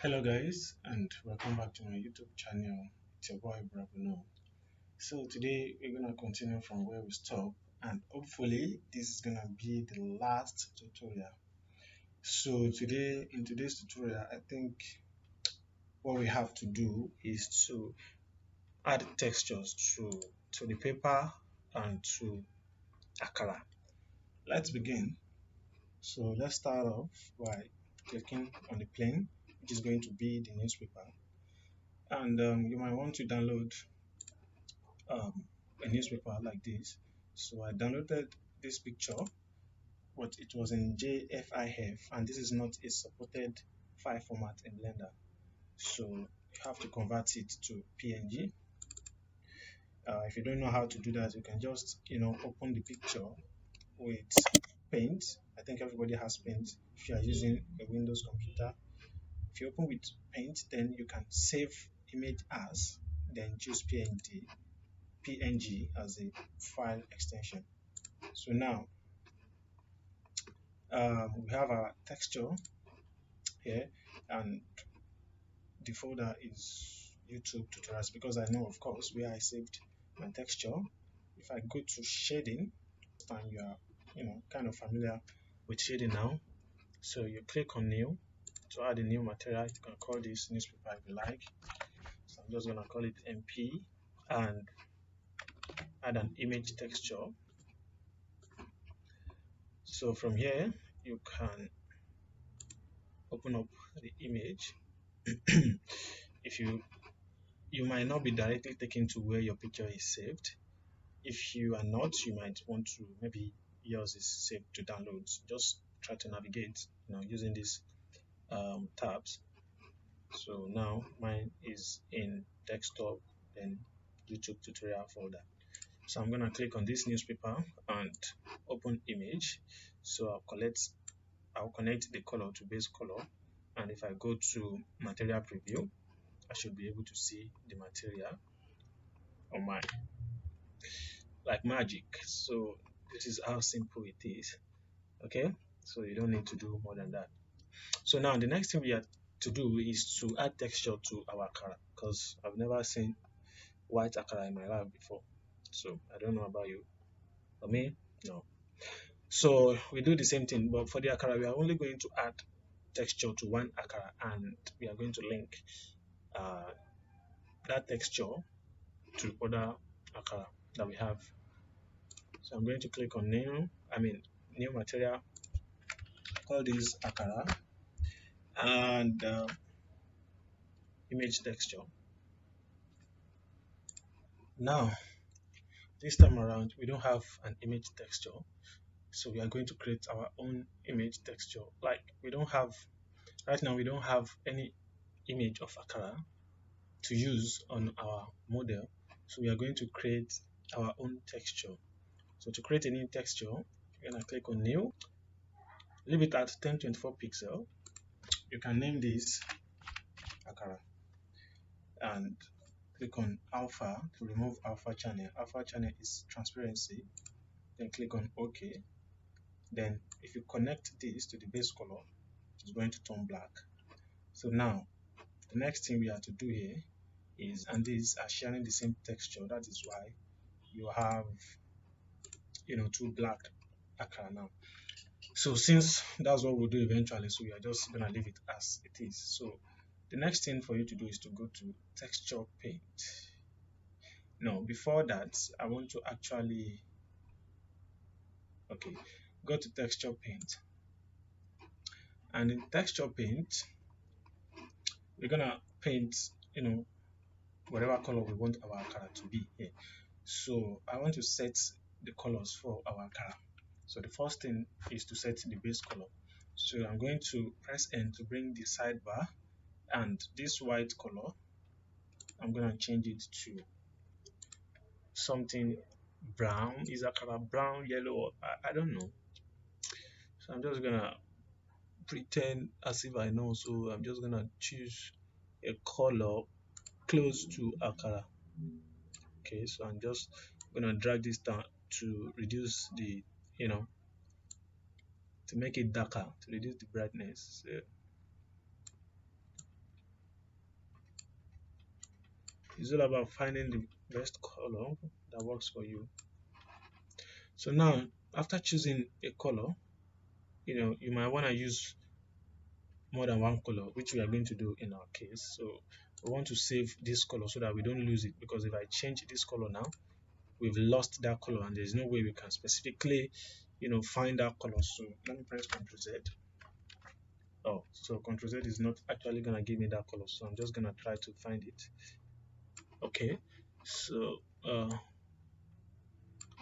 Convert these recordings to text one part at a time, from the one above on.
Hello guys and welcome back to my YouTube channel. It's your boy Brabuno. So today we're gonna continue from where we stopped, and hopefully this is gonna be the last tutorial. So today in today's tutorial I think what we have to do is to add textures to the paper and to Akara. Let's begin. So let's start off by clicking on the plane, which is going to be the newspaper. And you might want to download a newspaper like this. So I downloaded this picture, but it was in JFIF, and this is not a supported file format in Blender. So you have to convert it to PNG. If you don't know how to do that, you can just open the picture with Paint. I think everybody has Paint. If you are using a Windows computer, if you open with Paint, then you can save image as, then choose PNG as a file extension. So now we have our texture here, and the folder is YouTube tutorials because I know, of course, where I saved my texture. If I go to shading, this time you are kind of familiar with shading now. So you click on new to add a new material. You can call this newspaper if you like. So I'm just gonna call it MP and add an image texture. So from here you can open up the image. If you might not be directly taken to where your picture is saved. If you are not, you might want to, maybe yours is saved to download. Just try to navigate using these tabs. So now mine is in desktop and YouTube tutorial folder. So I'm going to click on this newspaper and open image. So I'll connect the color to base color, and if I go to material preview, I should be able to see the material on mine like magic. So this is how simple it is. Okay, so you don't need to do more than that. So now the next thing we have to do is to add texture to our Akara, because I've never seen white Akara in my life before. So I don't know about you. For me, no. So we do the same thing, but for the Akara, we are only going to add texture to one Akara, and we are going to link uh, that texture to other Akara that we have. So I'm going to click on new material, call this Akara, and image texture. Now, this time around, we don't have an image texture, so we are going to create our own image texture. Like right now, we don't have any image of Akara to use on our model, so we are going to create our own texture. So to create a new texture, you're gonna click on new, leave it at 1024 pixel. You can name this Akara and click on alpha to remove alpha channel. Alpha channel is transparency. Then click on OK. Then if you connect this to the base color, it's going to turn black. So now the next thing we have to do here is, and these are sharing the same texture, that is why you have two black Akara now. So since that's what we'll do eventually, so we are just gonna leave it as it is. So the next thing for you to do is to go to texture paint. No, before that, I want to actually go to texture paint, and in texture paint we're gonna paint whatever color we want our Akara to be here. So I want to set the colors for our Akara. So the first thing is to set the base color. So I'm going to press N to bring the sidebar, and this white color I'm gonna change it to something brown. Is Akara brown, yellow? I don't know. So I'm just gonna pretend as if I know. So I'm just gonna choose a color close to Akara. Okay, so I'm just gonna drag this down to reduce the to make it darker, to reduce the brightness. So It's all about finding the best color that works for you. So now, after choosing a color, you might want to use more than one color, which we are going to do in our case. So we want to save this color so that we don't lose it, because if I change this color now, we've lost that color and there's no way we can specifically, find that color. So let me press Ctrl Z. Oh, so Ctrl Z is not actually gonna give me that color, so I'm just gonna try to find it. Okay, so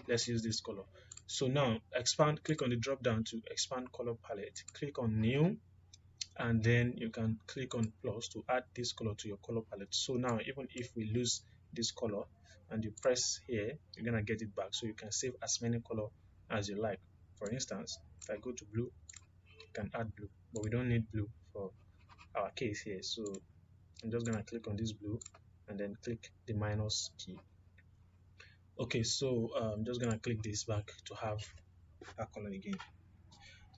let's use this color. So now expand, click on the drop down to expand color palette, click on new, and then you can click on plus to add this color to your color palette. So now even if we lose this color and you press here, you're gonna get it back, so you can save as many color as you like. For instance, if I go to blue, you can add blue, but we don't need blue for our case here. So I'm just gonna click on this blue and then click the minus key. Okay, so I'm just gonna click this back to have that color again.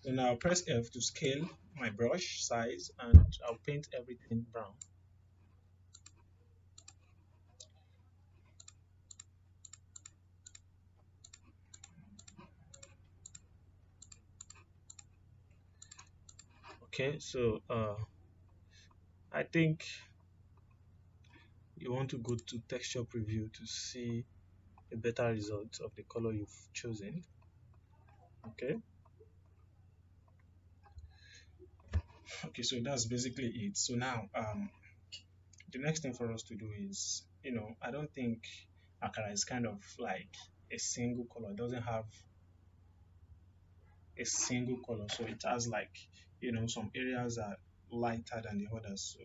So now I'll press F to scale my brush size and I'll paint everything brown. Okay, so I think you want to go to texture preview to see a better result of the color you've chosen. Okay, okay, so that's basically it. So now the next thing for us to do is, I don't think Akara is kind of like a single color. It doesn't have a single color, so it has like, some areas are lighter than the others. So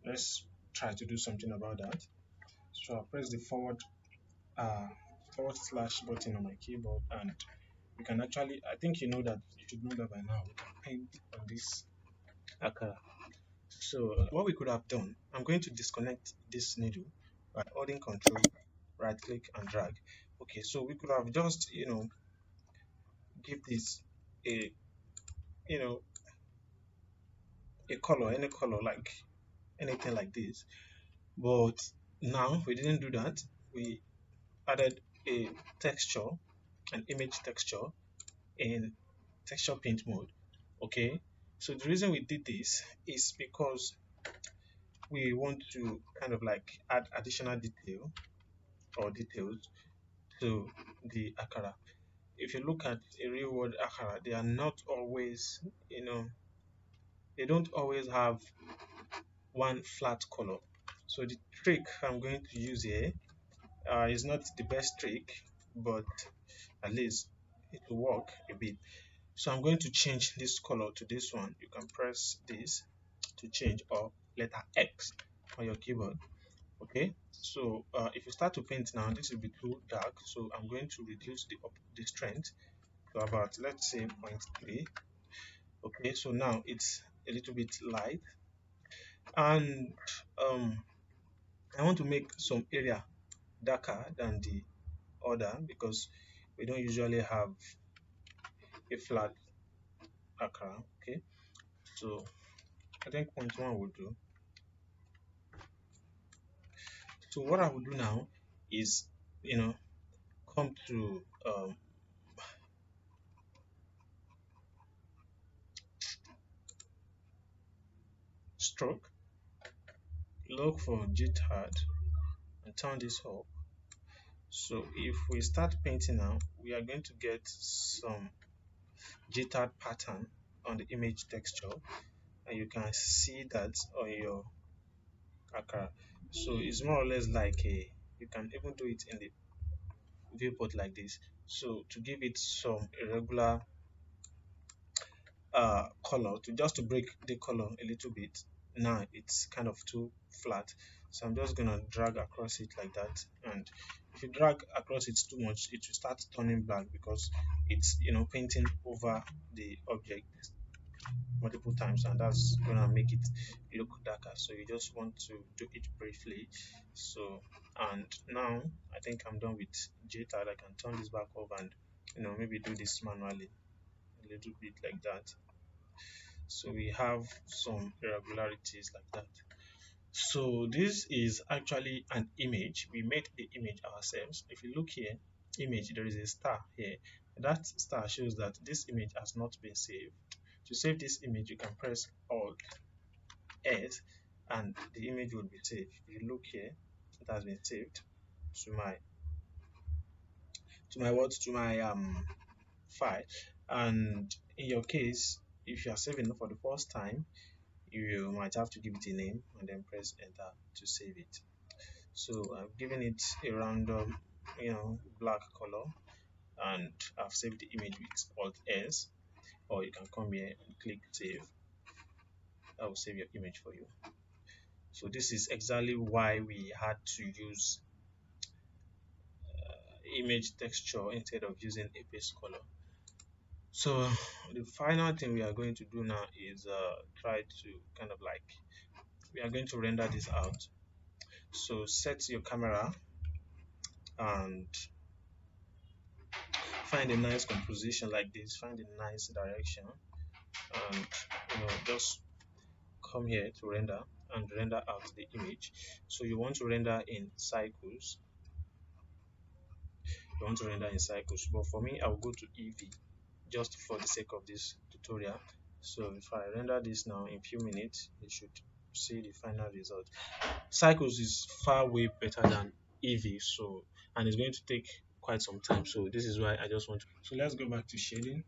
let's try to do something about that. So I'll press the uh, forward slash button on my keyboard, and you can actually, I think you should know that by now, we can paint on this Akara. So what we could have done, I'm going to disconnect this needle by holding Control, right click and drag. Okay, so we could have just, give this a, you know, a color, any color, like anything like this. But now we didn't do that. We added a texture, an image texture in texture paint mode. Okay, so the reason we did this is because we want to kind of like add additional detail or details to the akara. If you look at a real world akara, they are not always, they don't always have one flat color. So the trick I'm going to use here is not the best trick, but at least it will work a bit. So I'm going to change this color to this one. You can press this to change, or letter X on your keyboard. Okay, so if you start to paint now, this will be too dark, so I'm going to reduce the strength to about, let's say, 0.3. Okay, so now it's a little bit light, and um, I want to make some area darker than the other because we don't usually have a flat akara. Okay, so I think 0.1 will do. So what I will do now is, come to stroke, look for jitter, and turn this up. So if we start painting now, we are going to get some jittered pattern on the image texture, and you can see that on your Akara. So it's more or less like you can even do it in the viewport like this. So to give it some irregular color, to just to break the color a little bit. Now it's kind of too flat, so I'm just gonna drag across it like that. And if you drag across it too much, it will start turning black because it's, painting over the object multiple times, and that's gonna make it look darker. So you just want to do it briefly. So, and now I think I'm done with JTAG. I can turn this back off and, maybe do this manually a little bit like that. So we have some irregularities like that. So this is actually an image. We made the image ourselves. If you look here, image, there is a star here. That star shows that this image has not been saved. To save this image, you can press Alt S and the image will be saved. If you look here, it has been saved to my file. And in your case, if you are saving for the first time, you might have to give it a name and then press enter to save it. So I've given it a random, black color, and I've saved the image with Alt S, or you can come here and click save. That will save your image for you. So this is exactly why we had to use image texture instead of using a base color. So the final thing we are going to do now is try to kind of like, we are going to render this out. So set your camera and find a nice composition like this, find a nice direction, and just come here to render and render out the image. So you want to render in cycles, but for me I'll go to EV just for the sake of this tutorial. So if I render this now, in few minutes you should see the final result. Cycles is far way better than EV, so, and it's going to take quite some time, so this is why I just want to. So let's go back to shading,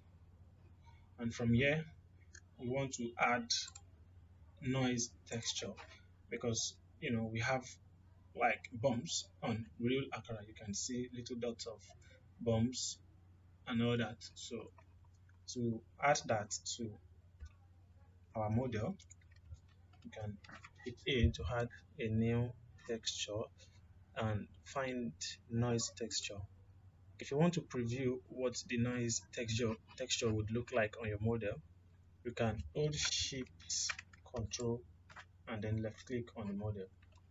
and from here we want to add noise texture, because we have like bumps on real Akara. You can see little dots of bumps and all that. So to add that to our model, you can hit A to add a new texture and find noise texture. If you want to preview what the noise texture would look like on your model, you can hold Shift Control and then left click on the model.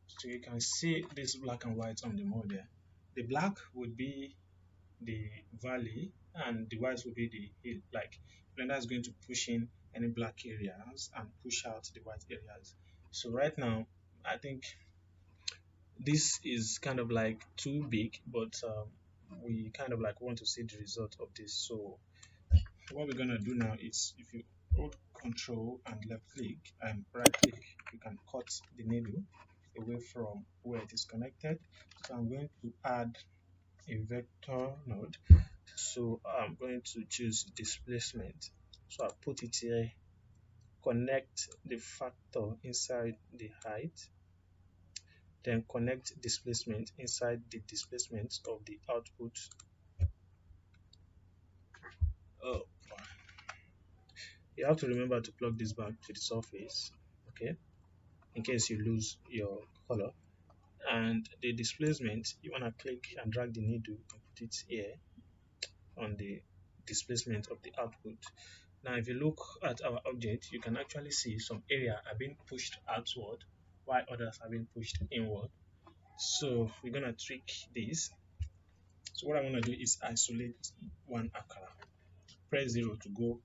So you can see this black and white on the model. The black would be the valley and the white would be the hill. Like Blender is going to push in any black areas and push out the white areas. So right now, I think this is kind of like too big, but we kind of like want to see the result of this. So what we're gonna do now is, if you hold Control and left click and right click, you can cut the needle away from where it is connected. So I'm going to add a vector node. So I'm going to choose displacement. So I put it here, connect the factor inside the height, then connect displacement inside the displacement of the output. Oh, you have to remember to plug this back to the surface, okay, in case you lose your color. And the displacement, you want to click and drag the needle and put it here on the displacement of the output. Now if you look at our object, you can actually see some area are being pushed outward while others are being pushed inward. So we're gonna tweak this. So what I want to do is isolate one Akara. Press 0 to go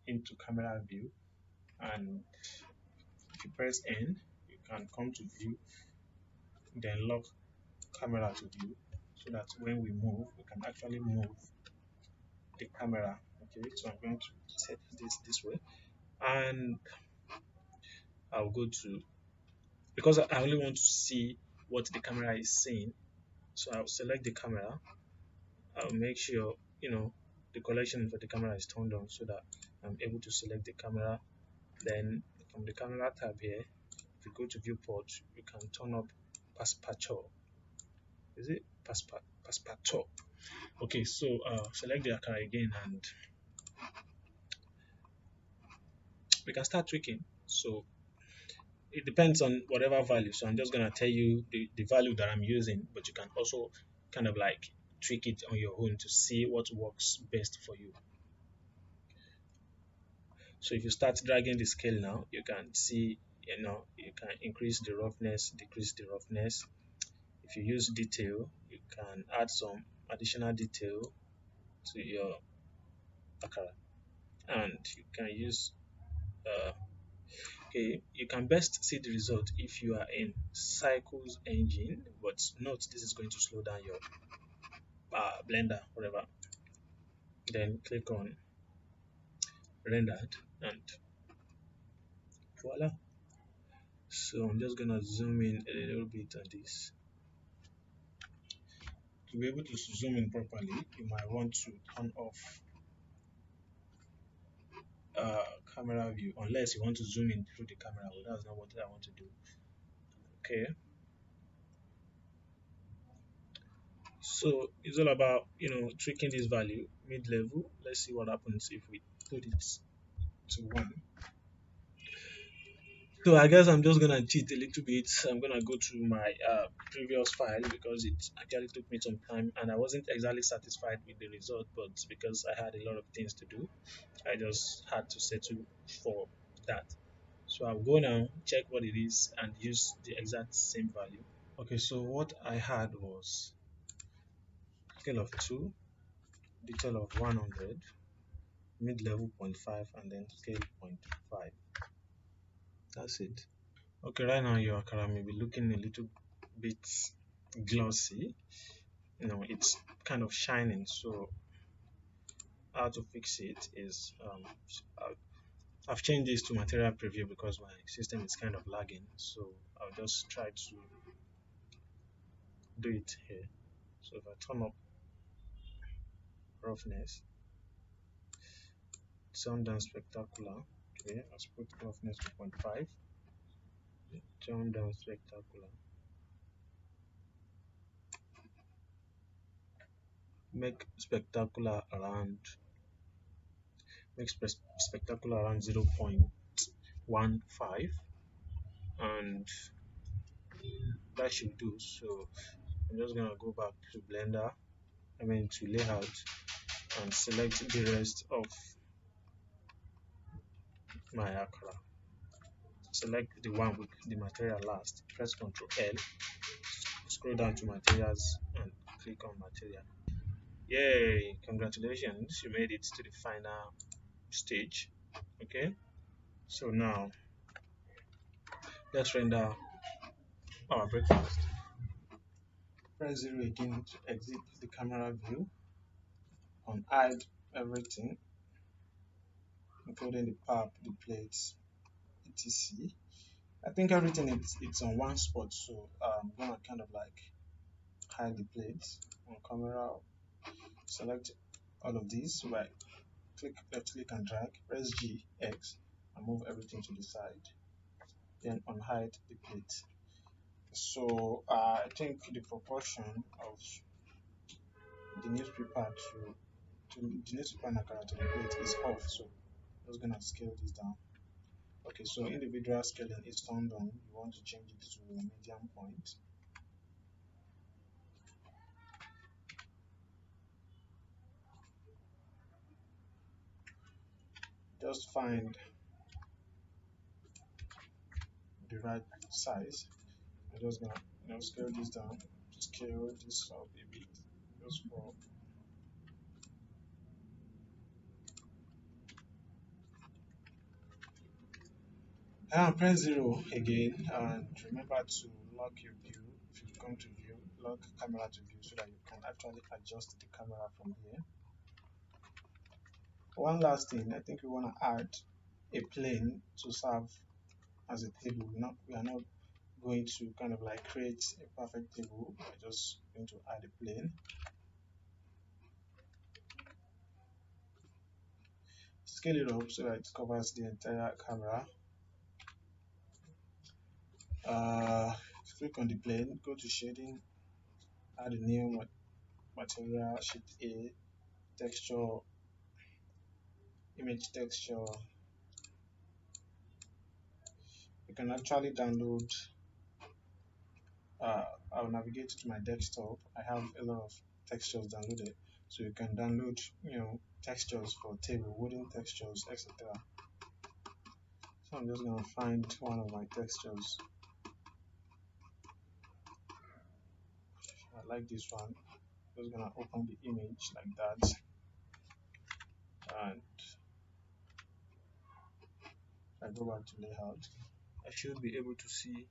into camera view, and if you press N, you can come to view, then lock camera to view, so that when we move, we can actually move the camera. Okay, so I'm going to set this way, and I'll go to, because I only want to see what the camera is seeing, so I'll select the camera. I'll make sure the collection for the camera is turned on, so that I'm able to select the camera. Then from the camera tab here, if you go to viewport, you can turn up passepartout. Is it passepartout? Okay, so select the Akara again, and we can start tweaking. So it depends on whatever value. So I'm just gonna tell you the value that I'm using, but you can also kind of like tweak it on your own to see what works best for you. So if you start dragging the scale now, you can see, you can increase the roughness, decrease the roughness. If you use detail, you can add some additional detail to your Akara, and you can use Okay, you can best see the result if you are in Cycles engine, but note this is going to slow down your Blender, whatever. Then click on rendered and voila. So I'm just gonna zoom in a little bit on this. To be able to zoom in properly, you might want to turn off uh, camera view unless you want to zoom in through the camera. Well, that's not what I want to do. Okay, so it's all about tweaking this value mid-level. Let's see what happens if we put it to 1. So I guess I'm just gonna cheat a little bit. I'm gonna go to my previous file because it actually took me some time and I wasn't exactly satisfied with the result, but because I had a lot of things to do, I just had to settle for that. So I'll go now, check what it is, and use the exact same value. Okay, so what I had was scale of 2, detail of 100, mid-level zero point 0.5, and then scale 0.5. That's it. Okay, right now your Akara may be looking a little bit glossy. It's kind of shining. So how to fix it is I've changed this to material preview because my system is kind of lagging. So I'll just try to do it here. So if I turn up roughness, turn down spectacular. Okay, let's put roughness to 0.5. Turn down spectacular. Make spectacular around spectacular around 0.15, and that should do. So I'm just gonna go back to Blender, to layout, and select the rest of my Akara. Select the one with the material last. Press Ctrl L, scroll down to materials, and click on material. Yay! Congratulations, you made it to the final stage. Okay, so now let's render our breakfast. Press 0 again to exit the camera view. Unhide everything, including the pap, the plates, etc. I think everything it's on one spot, so I'm gonna kind of like hide the plates on camera. Select all of these by left click and drag, press G X, and move everything to the side. Then unhide the plate. So I think the proportion of the newspaper to the newspaper and Akara to the plate is off. So I'm just gonna scale this down. Okay, so individual scaling is turned on. You want to change it to a medium point. Just find the right size. I'm just gonna scale this down, scale this up a bit, just for press 0 again, and remember to lock your view. If you come to view, lock camera to view so that you can actually adjust the camera from here. One last thing, I think we want to add a plane to serve as a table. We are not going to kind of like create a perfect table. We're just going to add a plane. Scale it up so that it covers the entire camera. Click on the plane, go to shading, add a new material, shift A, texture, image texture. You can actually download. I'll navigate to my desktop. I have a lot of textures downloaded, so you can download textures for table, wooden textures, etc. So I'm just gonna find one of my textures. I like this one. I'm just gonna open the image like that and I go back to layout, I should be able to see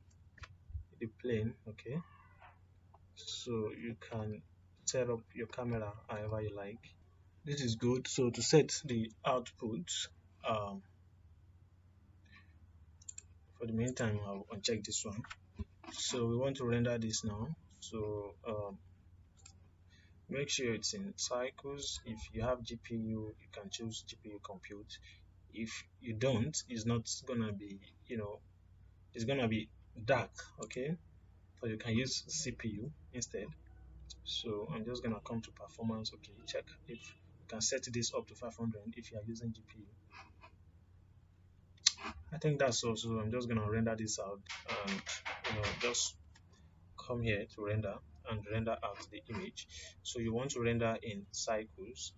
the plane. Okay, so you can set up your camera however you like. This is good. So to set the output, um, for the meantime, I'll uncheck this one. So we want to render this now. So make sure it's in cycles. If you have GPU, you can choose GPU compute. If you don't, it's not gonna be, it's gonna be dark. Okay, so you can use CPU instead. So I'm just gonna come to performance. Okay, check if you can set this up to 500 if you are using GPU. I think that's also. I'm just gonna render this out and just come here to render and render out the image. So you want to render in cycles.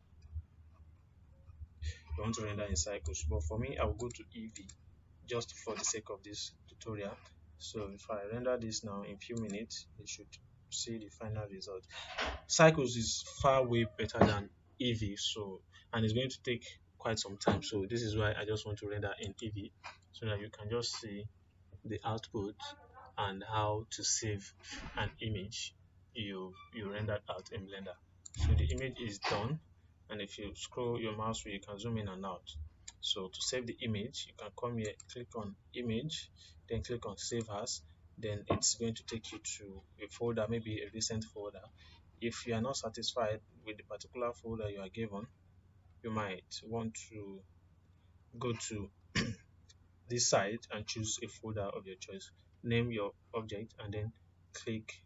You want to render in cycles, but for me, I will go to EV just for the sake of this tutorial. So if I render this now in few minutes, you should see the final result. Cycles is far way better than EV, so and it's going to take quite some time. So this is why I just want to render in EV so that you can just see the output and how to save an image you rendered out in Blender. So the image is done, and if you scroll your mouse wheel, you can zoom in and out. So to save the image, you can come here, click on image, then click on save as. Then it's going to take you to a folder, maybe a recent folder. If you are not satisfied with the particular folder you are given, you might want to go to this site and choose a folder of your choice. Name your object and then click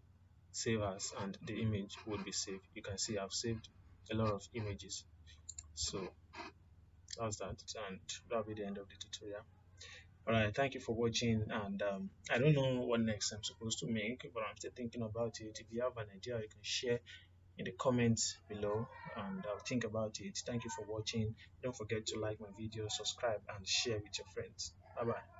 save as, and the image will be saved. You can see I've saved a lot of images. So that's that, and that'll be the end of the tutorial. Alright, thank you for watching, and I don't know what next I'm supposed to make, but I'm still thinking about it. If you have an idea, you can share in the comments below, and I'll think about it. Thank you for watching. Don't forget to like my video, subscribe, and share with your friends. Bye bye.